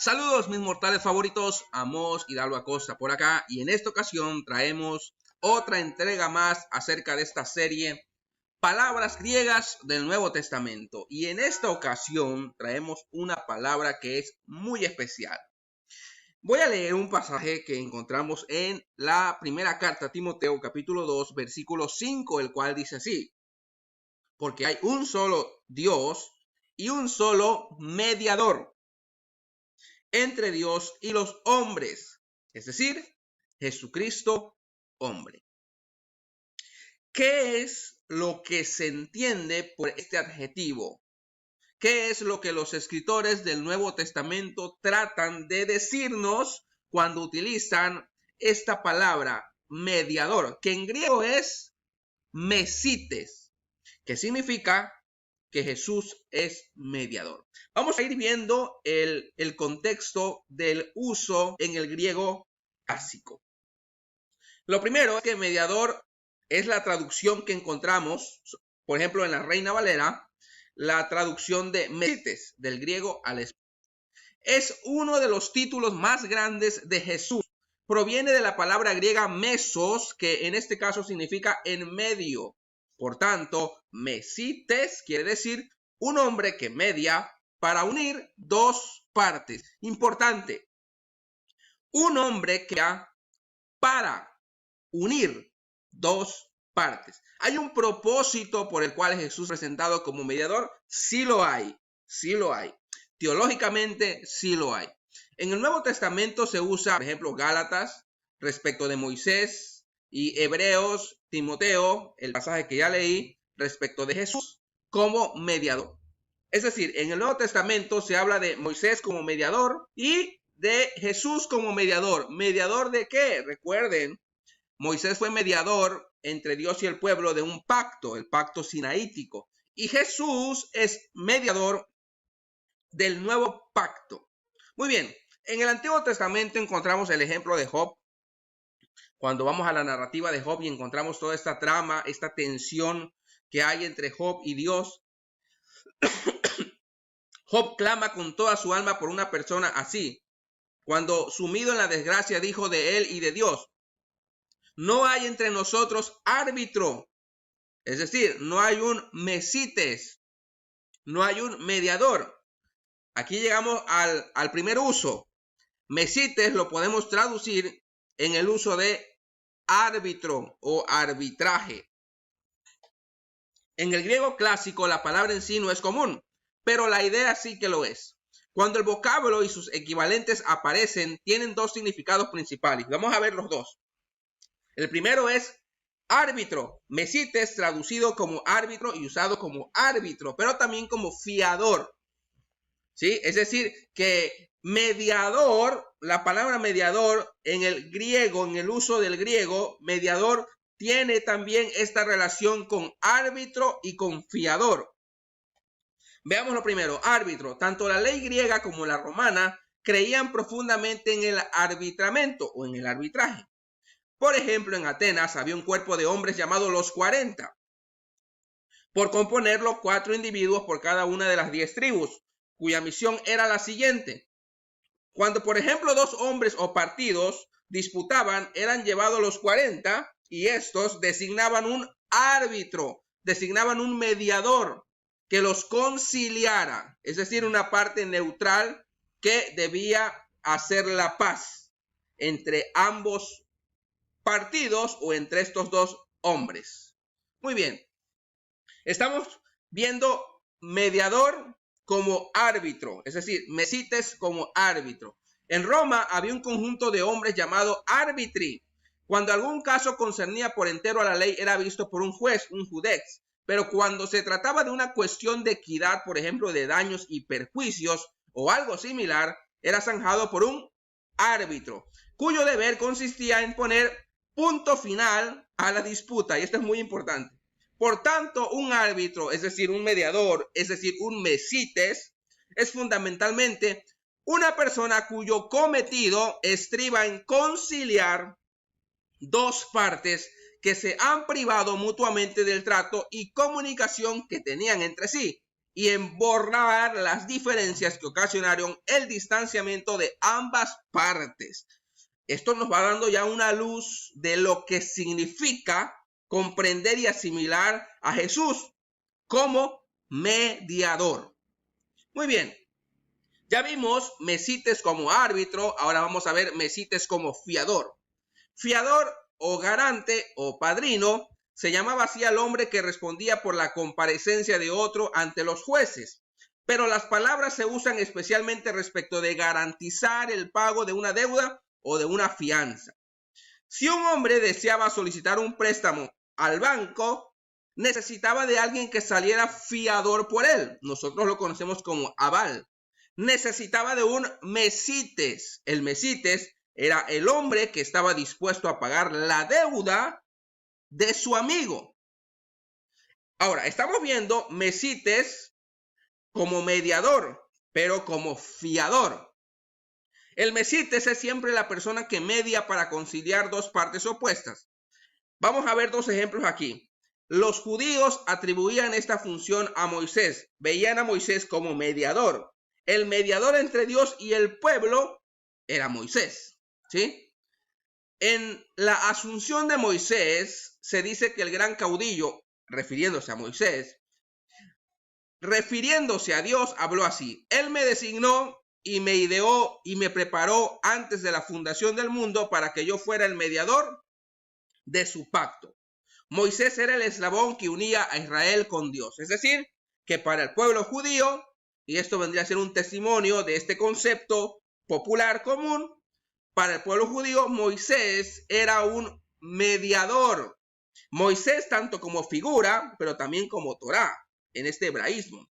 Saludos mis mortales favoritos, Amos Hidalgo Acosta por acá, y en esta ocasión traemos otra entrega más acerca de esta serie Palabras griegas del Nuevo Testamento, y en esta ocasión traemos una palabra que es muy especial. Voy a leer un pasaje que encontramos en la primera carta a Timoteo capítulo 2 versículo 5, el cual dice así: porque hay un solo Dios y un solo mediador entre Dios y los hombres, es decir, Jesucristo hombre. ¿Qué es lo que se entiende por este adjetivo? ¿Qué es lo que los escritores del Nuevo Testamento tratan de decirnos cuando utilizan esta palabra mediador, que en griego es mesites, que significa que Jesús es mediador? Vamos a ir viendo el contexto del uso en el griego clásico. Lo primero es que mediador es la traducción que encontramos, por ejemplo, en la Reina Valera, la traducción de mesites del griego al español. Es uno de los títulos más grandes de Jesús. Proviene de la palabra griega mesos, que en este caso significa en medio. Por tanto, mesites quiere decir un hombre que media para unir dos partes. Importante, un hombre que para unir dos partes. ¿Hay un propósito por el cual Jesús es presentado como mediador? Sí lo hay, sí lo hay. Teológicamente sí lo hay. En el Nuevo Testamento se usa, por ejemplo, Gálatas respecto de Moisés y Hebreos, Timoteo, el pasaje que ya leí, respecto de Jesús como mediador. Es decir, en el Nuevo Testamento se habla de Moisés como mediador y de Jesús como mediador. ¿Mediador de qué? Recuerden, Moisés fue mediador entre Dios y el pueblo de un pacto, el pacto sinaítico. Y Jesús es mediador del nuevo pacto. Muy bien, en el Antiguo Testamento encontramos el ejemplo de Job. Cuando vamos a la narrativa de Job y encontramos toda esta trama, esta tensión que hay entre Job y Dios. Job clama con toda su alma por una persona así. Cuando sumido en la desgracia dijo de él y de Dios: no hay entre nosotros árbitro. Es decir, no hay un mesites, no hay un mediador. Aquí llegamos al primer uso. Mesites lo podemos traducir en el uso de árbitro o arbitraje. En el griego clásico la palabra en sí no es común, pero la idea sí que lo es. Cuando el vocablo y sus equivalentes aparecen, tienen dos significados principales. Vamos a ver los dos. El primero es árbitro, mesites traducido como árbitro y usado como árbitro, pero también como fiador. ¿Sí? Es decir, que mediador, la palabra mediador en el griego, en el uso del griego, mediador tiene también esta relación con árbitro y con fiador. Veamos lo primero, árbitro. Tanto la ley griega como la romana creían profundamente en el arbitramiento o en el arbitraje. Por ejemplo, en Atenas había un cuerpo de hombres llamado los 40, por componerlo 4 individuos por cada una de las 10 tribus, cuya misión era la siguiente. Cuando, por ejemplo, 2 hombres o partidos disputaban, eran llevados los 40 y estos designaban un árbitro, designaban un mediador que los conciliara, es decir, una parte neutral que debía hacer la paz entre ambos partidos o entre estos 2 hombres. Muy bien, estamos viendo mediador como árbitro, es decir, mesites como árbitro. En Roma había un conjunto de hombres llamado arbitri. Cuando algún caso concernía por entero a la ley, era visto por un juez, un judex. Pero cuando se trataba de una cuestión de equidad, por ejemplo, de daños y perjuicios o algo similar, era zanjado por un árbitro, cuyo deber consistía en poner punto final a la disputa. Y esto es muy importante. Por tanto, un árbitro, es decir, un mediador, es decir, un mesites, es fundamentalmente una persona cuyo cometido estriba en conciliar 2 partes que se han privado mutuamente del trato y comunicación que tenían entre sí. y en borrar las diferencias que ocasionaron el distanciamiento de ambas partes. Esto nos va dando ya una luz de lo que significa comprender y asimilar a Jesús como mediador. Muy bien, ya vimos mesites como árbitro, ahora vamos a ver mesites como fiador. Fiador o garante o padrino se llamaba así al hombre que respondía por la comparecencia de otro ante los jueces, pero las palabras se usan especialmente respecto de garantizar el pago de una deuda o de una fianza. Si un hombre deseaba solicitar un préstamo al banco, necesitaba de alguien que saliera fiador por él. Nosotros lo conocemos como aval. Necesitaba de un mesites. El mesites era el hombre que estaba dispuesto a pagar la deuda de su amigo. Ahora, estamos viendo mesites como mediador, pero como fiador. El mesites es siempre la persona que media para conciliar dos partes opuestas. Vamos a ver dos ejemplos aquí. Los judíos atribuían esta función a Moisés. Veían a Moisés como mediador. El mediador entre Dios y el pueblo era Moisés, ¿sí? En la asunción de Moisés se dice que el gran caudillo, refiriéndose a Moisés, refiriéndose a Dios, habló así: Él me designó y me ideó y me preparó antes de la fundación del mundo para que yo fuera el mediador de su pacto. Moisés era el eslabón que unía a Israel con Dios. Es decir, que para el pueblo judío, y esto vendría a ser un testimonio de este concepto popular común, para el pueblo judío, Moisés era un mediador. Moisés tanto como figura, pero también como Torá, en este hebraísmo.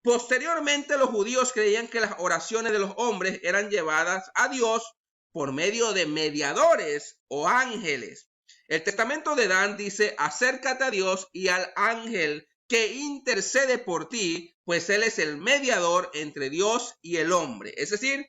Posteriormente, los judíos creían que las oraciones de los hombres eran llevadas a Dios por medio de mediadores o ángeles. El testamento de Dan dice: acércate a Dios y al ángel que intercede por ti, pues él es el mediador entre Dios y el hombre. Es decir,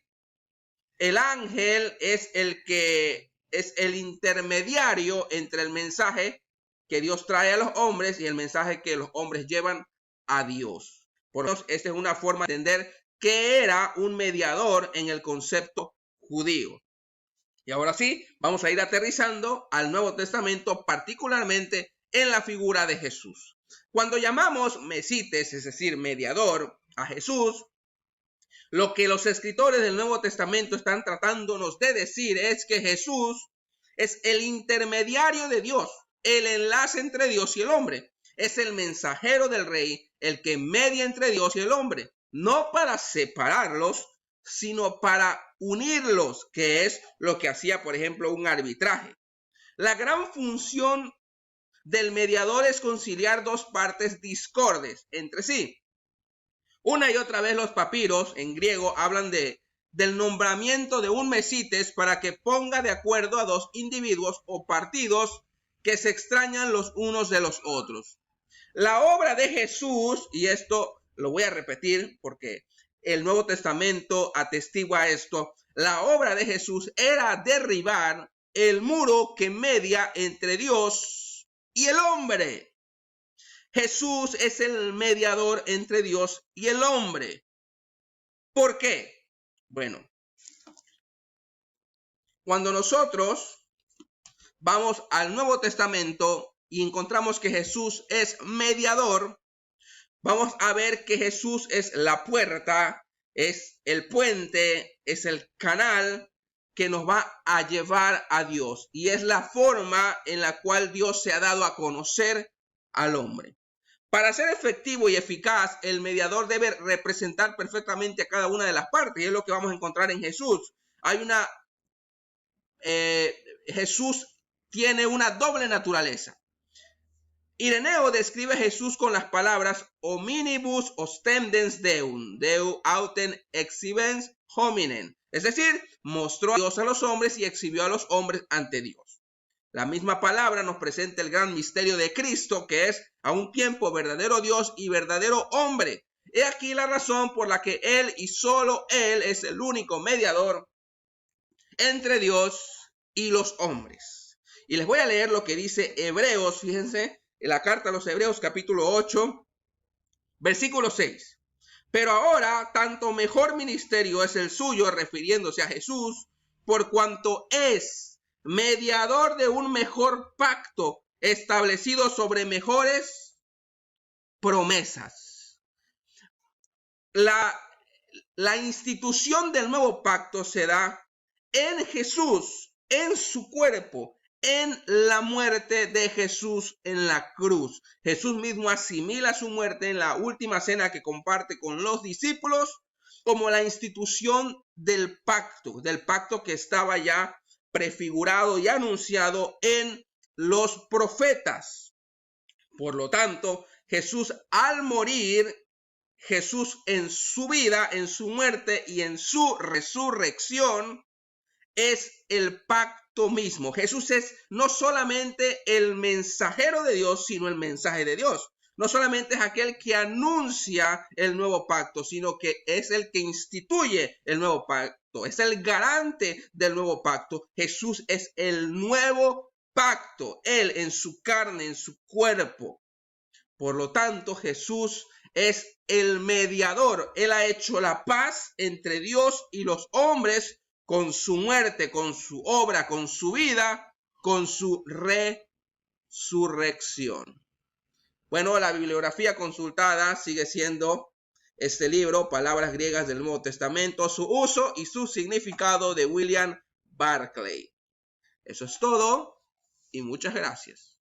el ángel es el que es el intermediario entre el mensaje que Dios trae a los hombres y el mensaje que los hombres llevan a Dios. Por eso, esta es una forma de entender que era un mediador en el concepto judío. Y ahora sí, vamos a ir aterrizando al Nuevo Testamento, particularmente en la figura de Jesús. Cuando llamamos mesites, es decir, mediador, a Jesús, lo que los escritores del Nuevo Testamento están tratándonos de decir es que Jesús es el intermediario de Dios, el enlace entre Dios y el hombre. Es el mensajero del rey, el que media entre Dios y el hombre, no para separarlos, sino para unirlos, que es lo que hacía, por ejemplo, un arbitraje. La gran función del mediador es conciliar dos partes discordes entre sí. Una y otra vez los papiros en griego hablan del nombramiento de un mesites para que ponga de acuerdo a dos individuos o partidos que se extrañan los unos de los otros. La obra de Jesús, y esto lo voy a repetir porque el Nuevo Testamento atestigua esto, la obra de Jesús era derribar el muro que media entre Dios y el hombre. Jesús es el mediador entre Dios y el hombre. ¿Por qué? Bueno, cuando nosotros vamos al Nuevo Testamento y encontramos que Jesús es mediador, vamos a ver que Jesús es la puerta, es el puente, es el canal que nos va a llevar a Dios. Y es la forma en la cual Dios se ha dado a conocer al hombre. Para ser efectivo y eficaz, el mediador debe representar perfectamente a cada una de las partes. Y es lo que vamos a encontrar en Jesús. Jesús tiene una doble naturaleza. Ireneo describe a Jesús con las palabras hominibus ostendens deum, deu autem exhibens hominem. Es decir, mostró a Dios a los hombres y exhibió a los hombres ante Dios. La misma palabra nos presenta el gran misterio de Cristo, que es a un tiempo verdadero Dios y verdadero hombre. He aquí la razón por la que Él y solo Él es el único mediador entre Dios y los hombres. Y les voy a leer lo que dice Hebreos, fíjense, en la carta a los Hebreos capítulo 8, Versículo 6. Pero ahora, tanto mejor ministerio es el suyo, refiriéndose a Jesús, por cuanto es mediador de un mejor pacto establecido sobre mejores promesas. La institución del nuevo pacto se da en Jesús, en su cuerpo, en la muerte de Jesús en la cruz. Jesús mismo asimila su muerte en la última cena que comparte con los discípulos como la institución del pacto que estaba ya prefigurado y anunciado en los profetas. Por lo tanto, Jesús al morir, Jesús en su vida, en su muerte y en su resurrección es el pacto mismo. Jesús es no solamente el mensajero de Dios, sino el mensaje de Dios. No solamente es aquel que anuncia el nuevo pacto, sino que es el que instituye el nuevo pacto. Es el garante del nuevo pacto. Jesús es el nuevo pacto. Él en su carne, en su cuerpo. Por lo tanto, Jesús es el mediador. Él ha hecho la paz entre Dios y los hombres con su muerte, con su obra, con su vida, con su resurrección. Bueno, la bibliografía consultada sigue siendo este libro, Palabras Griegas del Nuevo Testamento, su uso y su significado, de William Barclay. Eso es todo y muchas gracias.